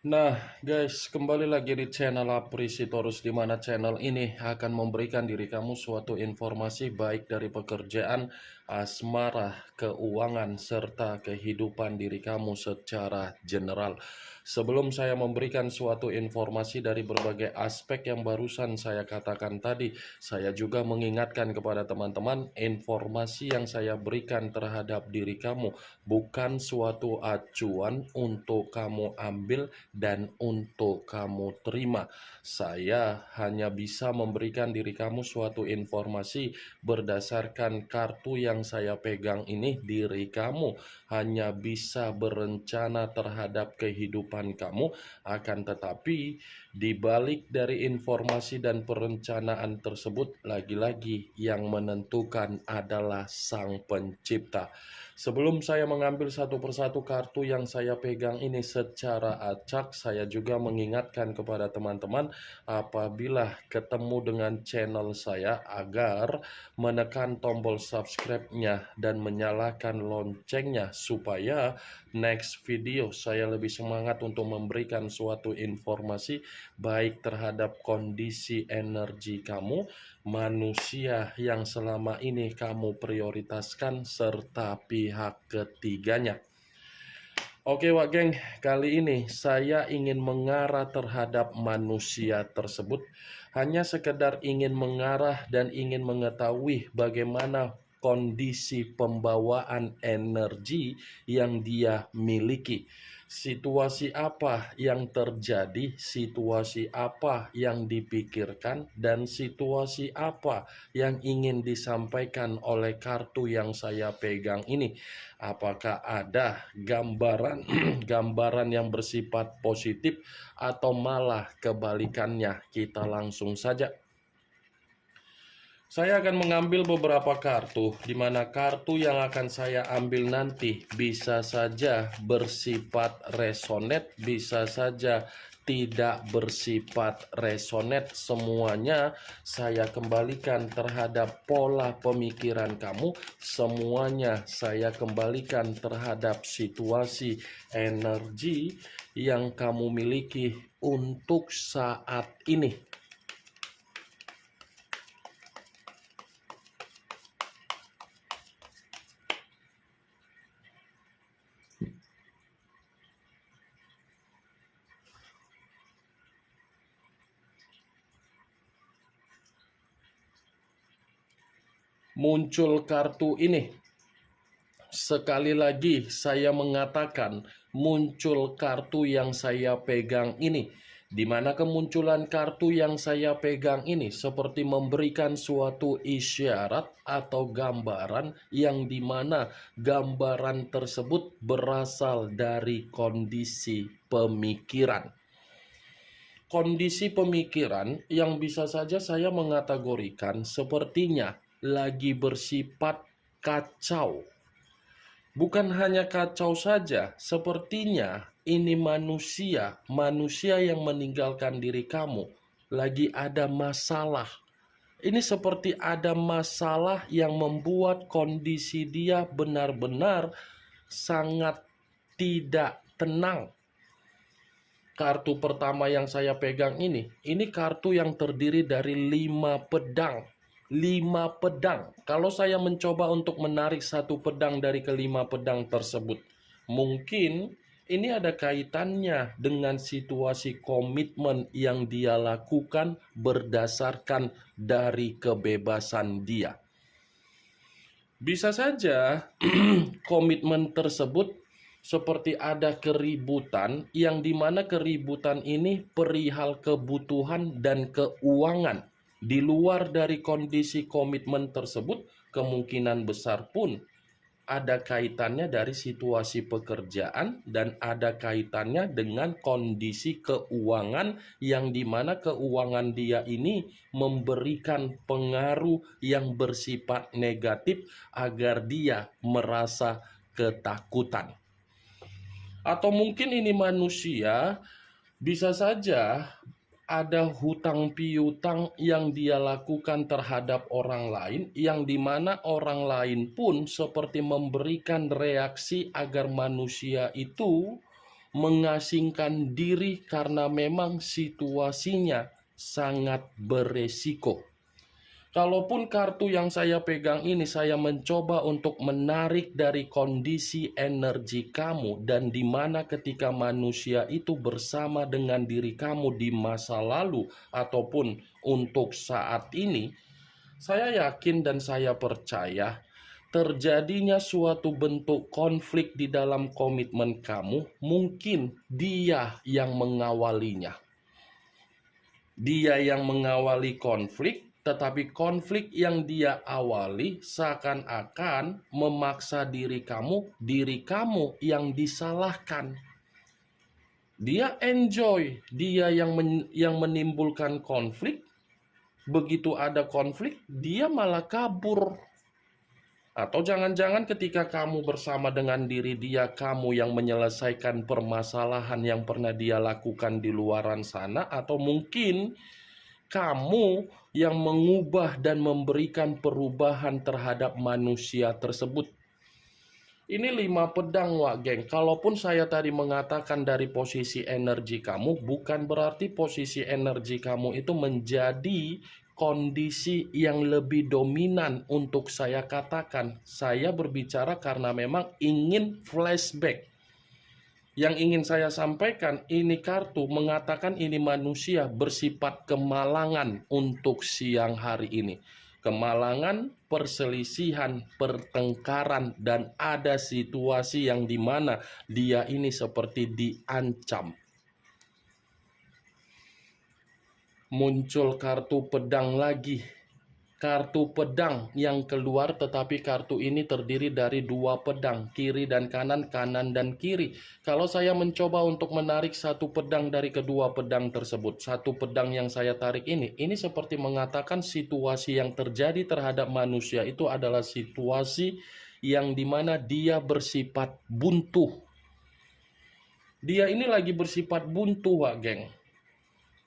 Nah, guys, kembali lagi di channel Aprisitorus, di mana channel ini akan memberikan diri kamu suatu informasi baik dari pekerjaan, asmara, keuangan, serta kehidupan diri kamu secara general. Sebelum saya memberikan suatu informasi dari berbagai aspek yang barusan saya katakan tadi, saya juga mengingatkan kepada teman-teman, informasi yang saya berikan terhadap diri kamu bukan suatu acuan untuk kamu ambil dan untuk kamu terima. Saya hanya bisa memberikan diri kamu suatu informasi berdasarkan kartu yang saya pegang ini. Diri kamu hanya bisa berencana terhadap kehidupan kamu, akan tetapi di balik dari informasi dan perencanaan tersebut, lagi-lagi yang menentukan adalah Sang Pencipta. Sebelum saya mengambil satu persatu kartu yang saya pegang ini secara acak, saya juga mengingatkan kepada teman-teman apabila ketemu dengan channel saya agar menekan tombol subscribe-nya dan menyalakan loncengnya supaya next video saya lebih semangat untuk memberikan suatu informasi baik terhadap kondisi energi kamu, manusia yang selama ini kamu prioritaskan, serta pihak ketiganya. Oke Wak Geng, kali ini saya ingin mengarah terhadap manusia tersebut. Hanya sekedar ingin mengarah dan ingin mengetahui bagaimana kondisi pembawaan energi yang dia miliki. Situasi apa yang terjadi, situasi apa yang dipikirkan, dan situasi apa yang ingin disampaikan oleh kartu yang saya pegang ini. Apakah ada gambaran gambaran yang bersifat positif atau malah kebalikannya? Kita langsung saja. Saya akan mengambil beberapa kartu, di mana kartu yang akan saya ambil nanti bisa saja bersifat resonate, bisa saja tidak bersifat resonate. Semuanya saya kembalikan terhadap pola pemikiran kamu, semuanya saya kembalikan terhadap situasi energi yang kamu miliki untuk saat ini. Muncul kartu ini. Sekali lagi saya mengatakan muncul kartu yang saya pegang ini, di mana kemunculan kartu yang saya pegang ini seperti memberikan suatu isyarat atau gambaran yang dimana gambaran tersebut berasal dari kondisi pemikiran. Kondisi pemikiran yang bisa saja saya mengategorikan sepertinya lagi bersifat kacau. Bukan hanya kacau saja, sepertinya ini manusia yang meninggalkan diri kamu lagi ada masalah. Ini seperti ada masalah yang membuat kondisi dia benar-benar sangat tidak tenang. Kartu pertama yang saya pegang ini kartu yang terdiri dari 5 pedang. 5 pedang. Kalau saya mencoba untuk menarik satu pedang dari kelima pedang tersebut, mungkin ini ada kaitannya dengan situasi komitmen yang dia lakukan berdasarkan dari kebebasan dia. Bisa saja komitmen tersebut seperti ada keributan yang dimana keributan ini perihal kebutuhan dan keuangan. Di luar dari kondisi komitmen tersebut, kemungkinan besar pun ada kaitannya dari situasi pekerjaan dan ada kaitannya dengan kondisi keuangan yang dimana keuangan dia ini memberikan pengaruh yang bersifat negatif agar dia merasa ketakutan. Atau mungkin ini manusia bisa saja ada hutang piutang yang dia lakukan terhadap orang lain, yang dimana orang lain pun seperti memberikan reaksi agar manusia itu mengasingkan diri karena memang situasinya sangat beresiko. Kalaupun kartu yang saya pegang ini saya mencoba untuk menarik dari kondisi energi kamu, dan di mana ketika manusia itu bersama dengan diri kamu di masa lalu ataupun untuk saat ini, saya yakin dan saya percaya terjadinya suatu bentuk konflik di dalam komitmen kamu. Mungkin dia yang mengawalinya. Dia yang mengawali konflik, tetapi konflik yang dia awali seakan-akan memaksa diri kamu yang disalahkan. Dia enjoy, dia yang menimbulkan konflik. Begitu ada konflik, dia malah kabur. Atau jangan-jangan ketika kamu bersama dengan diri dia, kamu yang menyelesaikan permasalahan yang pernah dia lakukan di luaran sana, atau mungkin kamu yang mengubah dan memberikan perubahan terhadap manusia tersebut. Ini 5 pedang, Wak Geng. Kalaupun saya tadi mengatakan dari posisi energi kamu, bukan berarti posisi energi kamu itu menjadi kondisi yang lebih dominan untuk saya katakan. Saya berbicara karena memang ingin flashback. Yang ingin saya sampaikan, ini kartu mengatakan ini manusia bersifat kemalangan untuk siang hari ini. Kemalangan, perselisihan, pertengkaran, dan ada situasi yang dimana dia ini seperti diancam. Muncul kartu pedang lagi. Kartu pedang yang keluar, tetapi kartu ini terdiri dari 2 pedang, kiri dan kanan, kanan dan kiri. Kalau saya mencoba untuk menarik satu pedang dari kedua pedang tersebut, satu pedang yang saya tarik ini seperti mengatakan situasi yang terjadi terhadap manusia itu adalah situasi yang dimana dia bersifat buntu. Dia ini lagi bersifat buntu, Wak Geng.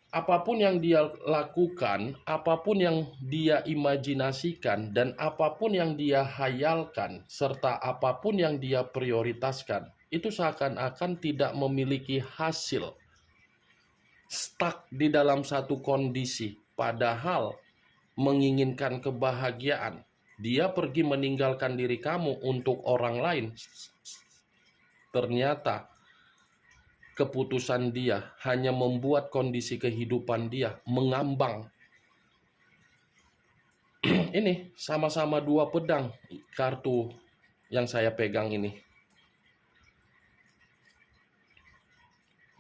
Apapun yang dia lakukan, apapun yang dia imajinasikan, dan apapun yang dia hayalkan, serta apapun yang dia prioritaskan, itu seakan-akan tidak memiliki hasil. Stuck di dalam satu kondisi, padahal menginginkan kebahagiaan. Dia pergi meninggalkan diri kamu untuk orang lain. Ternyata keputusan dia hanya membuat kondisi kehidupan dia mengambang. Ini sama-sama 2 pedang kartu yang saya pegang ini.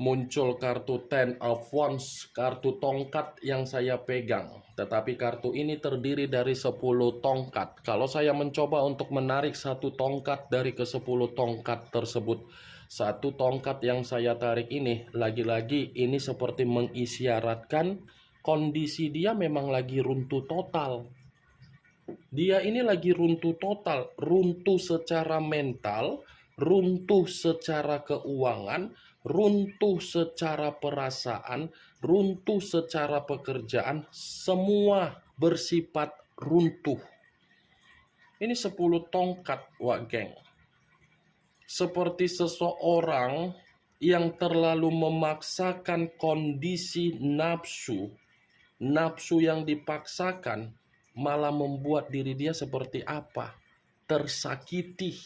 Muncul kartu Ten of Wands, kartu tongkat yang saya pegang. Tetapi kartu ini terdiri dari 10 tongkat. Kalau saya mencoba untuk menarik satu tongkat dari ke-10 tongkat tersebut, satu tongkat yang saya tarik ini, lagi-lagi ini seperti mengisyaratkan kondisi dia memang lagi runtuh total. Dia ini lagi runtuh total, runtuh secara mental, runtuh secara keuangan, runtuh secara perasaan, runtuh secara pekerjaan, semua bersifat runtuh. Ini 10 tongkat, Wak Geng. Seperti seseorang yang terlalu memaksakan kondisi nafsu. Nafsu yang dipaksakan malah membuat diri dia seperti apa? Tersakiti.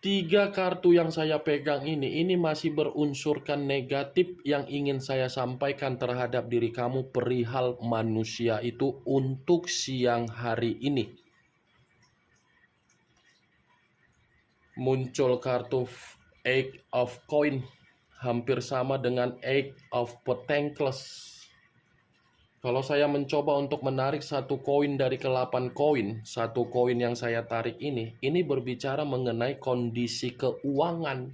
3 kartu yang saya pegang ini masih berunsurkan negatif yang ingin saya sampaikan terhadap diri kamu perihal manusia itu untuk siang hari ini. Muncul kartu Eight of Coin, hampir sama dengan Eight of Pentacles. Kalau saya mencoba untuk menarik satu koin dari ke-8 koin, satu koin yang saya tarik ini berbicara mengenai kondisi keuangan.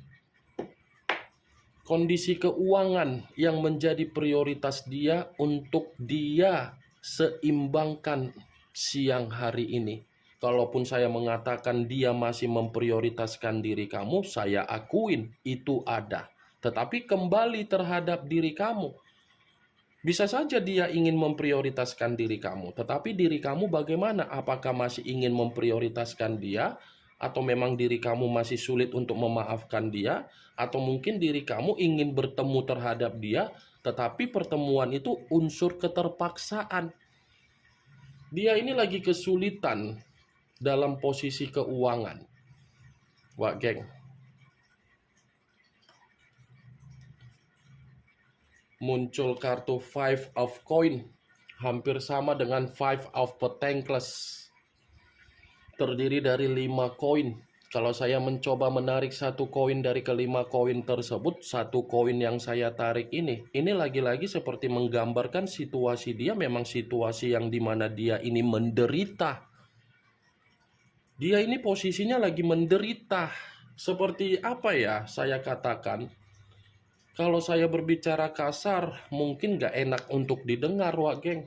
Kondisi keuangan yang menjadi prioritas dia untuk dia seimbangkan siang hari ini. Kalaupun saya mengatakan dia masih memprioritaskan diri kamu, saya akuin itu ada. Tetapi kembali terhadap diri kamu. Bisa saja dia ingin memprioritaskan diri kamu, tetapi diri kamu bagaimana? Apakah masih ingin memprioritaskan dia? Atau memang diri kamu masih sulit untuk memaafkan dia, atau mungkin diri kamu ingin bertemu terhadap dia, tetapi pertemuan itu unsur keterpaksaan. Dia ini lagi kesulitan dalam posisi keuangan. Wah, geng. Muncul kartu Five of Coin, hampir sama dengan Five of Pentacles. Terdiri dari 5 koin. Kalau saya mencoba menarik satu koin dari kelima koin tersebut, satu koin yang saya tarik ini lagi-lagi seperti menggambarkan situasi dia memang situasi yang dimana dia ini menderita. Dia ini posisinya lagi menderita. Seperti apa ya saya katakan? Kalau saya berbicara kasar, mungkin gak enak untuk didengar, wak geng.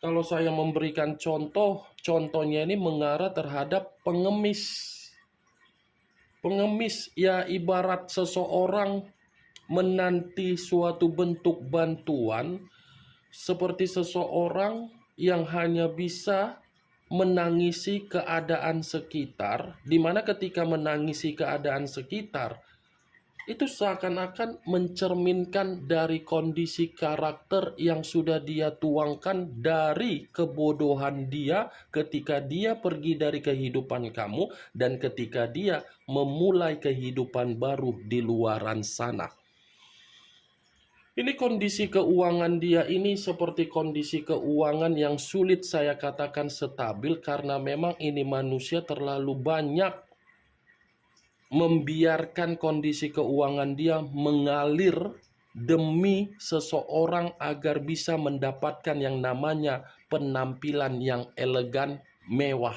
Kalau saya memberikan contohnya ini mengarah terhadap pengemis. Pengemis ya ibarat seseorang menanti suatu bentuk bantuan, seperti seseorang yang hanya bisa menangisi keadaan sekitar, di mana ketika menangisi keadaan sekitar, itu seakan-akan mencerminkan dari kondisi karakter yang sudah dia tuangkan dari kebodohan dia ketika dia pergi dari kehidupan kamu dan ketika dia memulai kehidupan baru di luaran sana. Ini kondisi keuangan dia ini seperti kondisi keuangan yang sulit saya katakan stabil karena memang ini manusia terlalu banyak membiarkan kondisi keuangan dia mengalir demi seseorang agar bisa mendapatkan yang namanya penampilan yang elegan, mewah.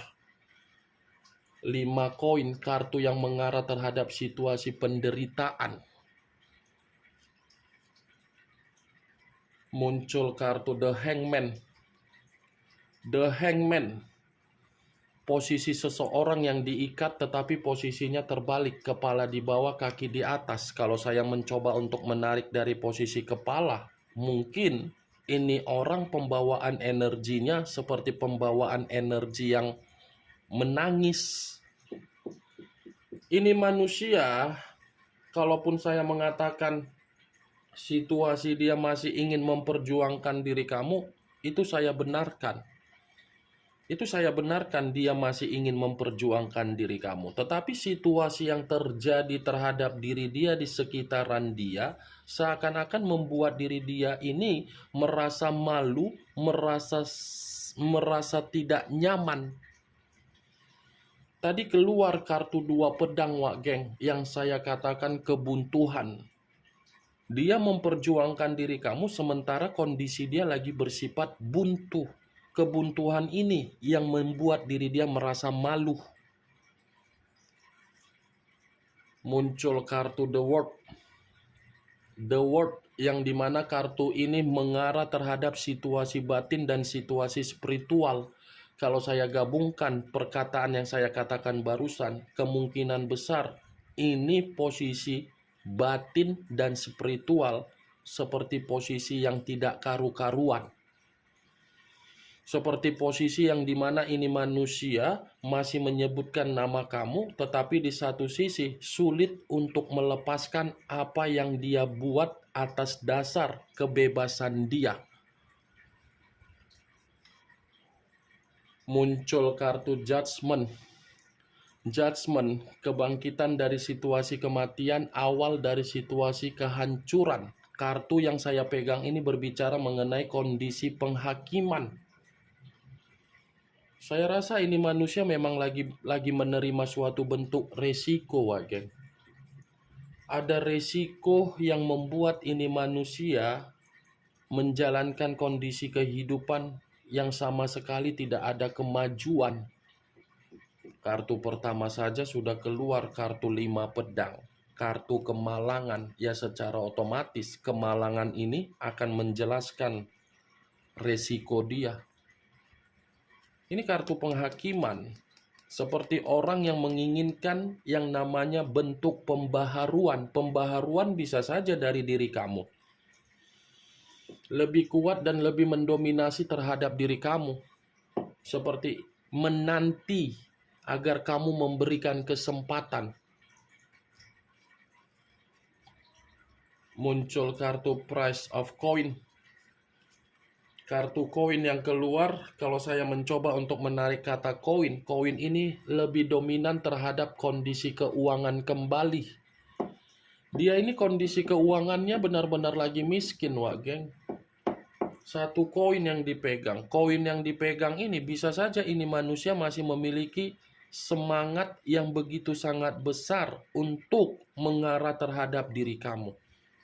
5 koin, kartu yang mengarah terhadap situasi penderitaan. Muncul kartu The Hangman. The Hangman, posisi seseorang yang diikat tetapi posisinya terbalik, kepala di bawah, kaki di atas. Kalau saya mencoba untuk menarik dari posisi kepala, mungkin ini orang pembawaan energinya seperti pembawaan energi yang menangis. Ini manusia, kalaupun saya mengatakan situasi dia masih ingin memperjuangkan diri kamu, itu saya benarkan. Itu saya benarkan, dia masih ingin memperjuangkan diri kamu. Tetapi situasi yang terjadi terhadap diri dia di sekitaran dia seakan-akan membuat diri dia ini merasa malu, merasa tidak nyaman. Tadi keluar kartu 2 pedang, wak geng, yang saya katakan kebuntuan. Dia memperjuangkan diri kamu sementara kondisi dia lagi bersifat buntu. Kebuntuan ini yang membuat diri dia merasa malu. Muncul kartu The World. The World yang dimana kartu ini mengarah terhadap situasi batin dan situasi spiritual. Kalau saya gabungkan perkataan yang saya katakan barusan, kemungkinan besar ini posisi batin dan spiritual seperti posisi yang tidak karu-karuan. Seperti posisi yang dimana ini manusia masih menyebutkan nama kamu, tetapi di satu sisi sulit untuk melepaskan apa yang dia buat atas dasar kebebasan dia. Muncul kartu Judgment. Judgment, kebangkitan dari situasi kematian, awal dari situasi kehancuran. Kartu yang saya pegang ini berbicara mengenai kondisi penghakiman. Saya rasa ini manusia memang lagi menerima suatu bentuk resiko, wak geng. Ada resiko yang membuat ini manusia menjalankan kondisi kehidupan yang sama sekali tidak ada kemajuan. Kartu pertama saja sudah keluar kartu 5 pedang. Kartu kemalangan, ya secara otomatis kemalangan ini akan menjelaskan resiko dia. Ini kartu penghakiman, seperti orang yang menginginkan yang namanya bentuk pembaharuan. Pembaharuan bisa saja dari diri kamu. Lebih kuat dan lebih mendominasi terhadap diri kamu. Seperti menanti agar kamu memberikan kesempatan. Muncul kartu price of coin. Kartu koin yang keluar, kalau saya mencoba untuk menarik kata koin, koin ini lebih dominan terhadap kondisi keuangan kembali. Dia ini kondisi keuangannya benar-benar lagi miskin, Wak Geng. Satu koin yang dipegang ini bisa saja ini manusia masih memiliki semangat yang begitu sangat besar untuk mengarah terhadap diri kamu.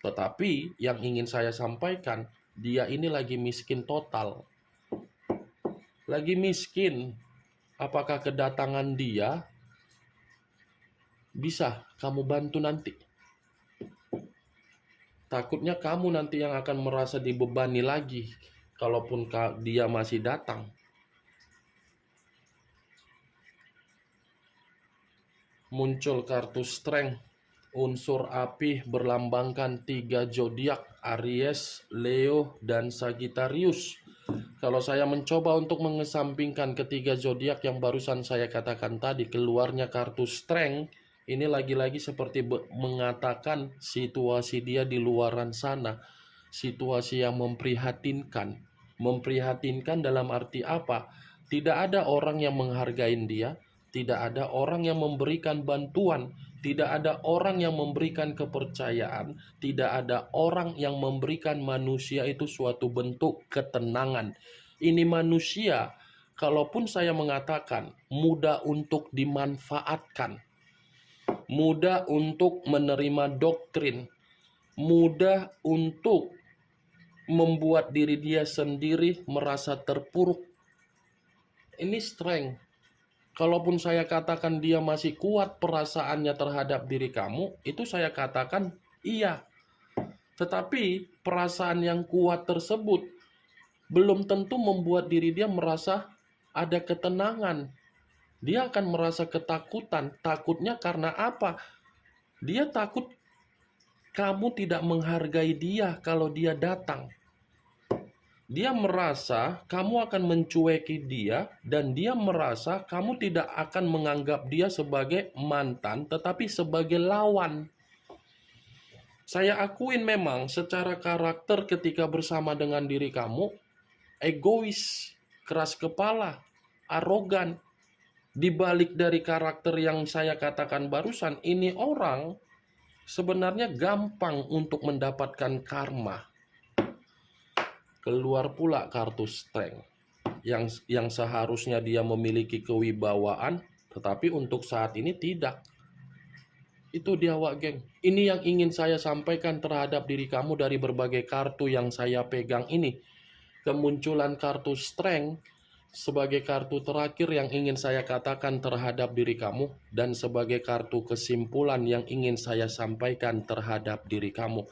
Tetapi yang ingin saya sampaikan, dia ini lagi miskin total. Lagi miskin. Apakah kedatangan dia bisa kamu bantu nanti? Takutnya kamu nanti yang akan merasa dibebani lagi kalaupun dia masih datang. Muncul kartu strength. Unsur api berlambangkan 3 zodiak, Aries, Leo, dan Sagittarius. Kalau saya mencoba untuk mengesampingkan ketiga zodiak yang barusan saya katakan tadi, keluarnya kartu strength, ini lagi-lagi seperti mengatakan situasi dia di luaran sana. Situasi yang memprihatinkan. Memprihatinkan dalam arti apa? Tidak ada orang yang menghargai dia, tidak ada orang yang memberikan bantuan, tidak ada orang yang memberikan kepercayaan, tidak ada orang yang memberikan manusia itu suatu bentuk ketenangan. Ini manusia, kalaupun saya mengatakan mudah untuk dimanfaatkan, mudah untuk menerima doktrin, mudah untuk membuat diri dia sendiri merasa terpuruk. Ini strength. Kalaupun saya katakan dia masih kuat perasaannya terhadap diri kamu, itu saya katakan iya. Tetapi perasaan yang kuat tersebut belum tentu membuat diri dia merasa ada ketenangan. Dia akan merasa ketakutan. Takutnya karena apa? Dia takut kamu tidak menghargai dia kalau dia datang. Dia merasa kamu akan mencueki dia, dan dia merasa kamu tidak akan menganggap dia sebagai mantan, tetapi sebagai lawan. Saya akuin memang secara karakter ketika bersama dengan diri kamu, egois, keras kepala, arogan. Di balik dari karakter yang saya katakan barusan, ini orang sebenarnya gampang untuk mendapatkan karma. Keluar pula kartu strength yang seharusnya dia memiliki kewibawaan, tetapi untuk saat ini tidak. Itu dia, Wak Geng. Ini yang ingin saya sampaikan terhadap diri kamu dari berbagai kartu yang saya pegang ini. Kemunculan kartu strength sebagai kartu terakhir yang ingin saya katakan terhadap diri kamu, dan sebagai kartu kesimpulan yang ingin saya sampaikan terhadap diri kamu.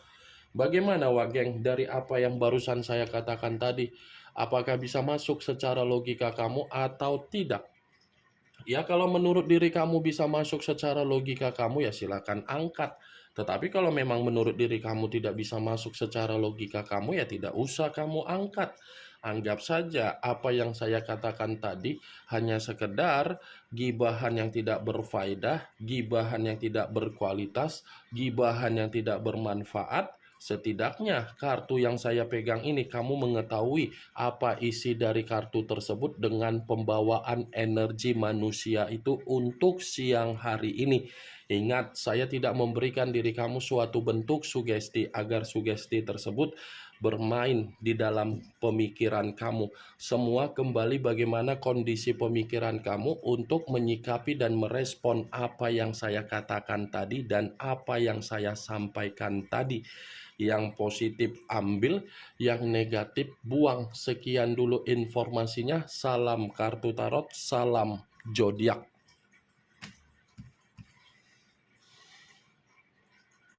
Bagaimana, Wak Geng, dari apa yang barusan saya katakan tadi? Apakah bisa masuk secara logika kamu atau tidak? Ya, kalau menurut diri kamu bisa masuk secara logika kamu, ya silakan angkat. Tetapi kalau memang menurut diri kamu tidak bisa masuk secara logika kamu, ya tidak usah kamu angkat. Anggap saja apa yang saya katakan tadi hanya sekedar gibahan yang tidak berfaedah, gibahan yang tidak berkualitas, gibahan yang tidak bermanfaat. Setidaknya kartu yang saya pegang ini kamu mengetahui apa isi dari kartu tersebut dengan pembawaan energi manusia itu untuk siang hari ini. Ingat, saya tidak memberikan diri kamu suatu bentuk sugesti agar sugesti tersebut bermain di dalam pemikiran kamu. Semua kembali bagaimana kondisi pemikiran kamu untuk menyikapi dan merespon apa yang saya katakan tadi dan apa yang saya sampaikan tadi. Yang positif ambil, yang negatif buang. Sekian dulu informasinya. Salam kartu tarot, salam zodiak.